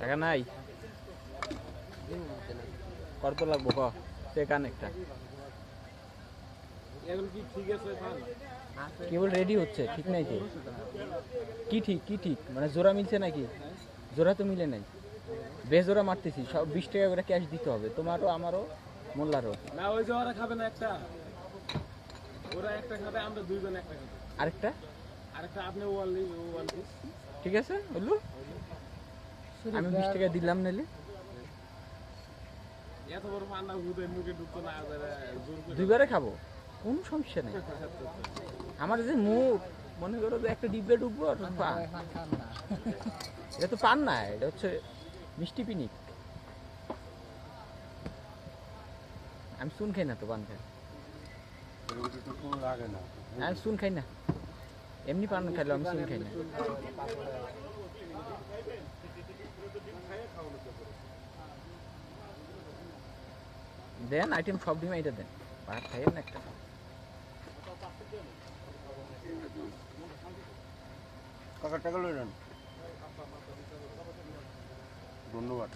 টাকা নাই কত লাগবো ক সেখান একটা এখন কি ঠিক আছে কেবল রেডি হচ্ছে ঠিক নাই তো কি ঠিক কি ঠিক মানে জোড়া মিলছে নাকি জোড়া তো মিলে নাই বেজোড়া মারতেছি সব 20 টাকা করে ক্যাশ দিতে হবে তোমারও আমারও মোল্লারও না ওই যে ওরা খাবে না একটা ওরা একটা খাবে আমরা দুইজন একটা খাবে আরেকটা আপনি ওয়ান পিস ঠিক আছে বললু আমি 20 টাকা দিলাম নালে এত বড় পান্ডা ভূতের মুখে ঢুকতো না জোর করে দুইবারে খাবো কোনো সমস্যা নেই আমার যে মুখ মনে করো যে একটা ডিব্বে ডুববো আর পান এটা তো পান না এটা হচ্ছে মিষ্টি পিনিক আমি শুন খাই না তো পান খাই আমি শুন খাই না এমনি পান খাইলো আমি শুন খাই না দেন আইটেম সব ডিম এটা দেন ভাত খাইয়েন না একটা টাকা লইলেন ধন্যবাদ।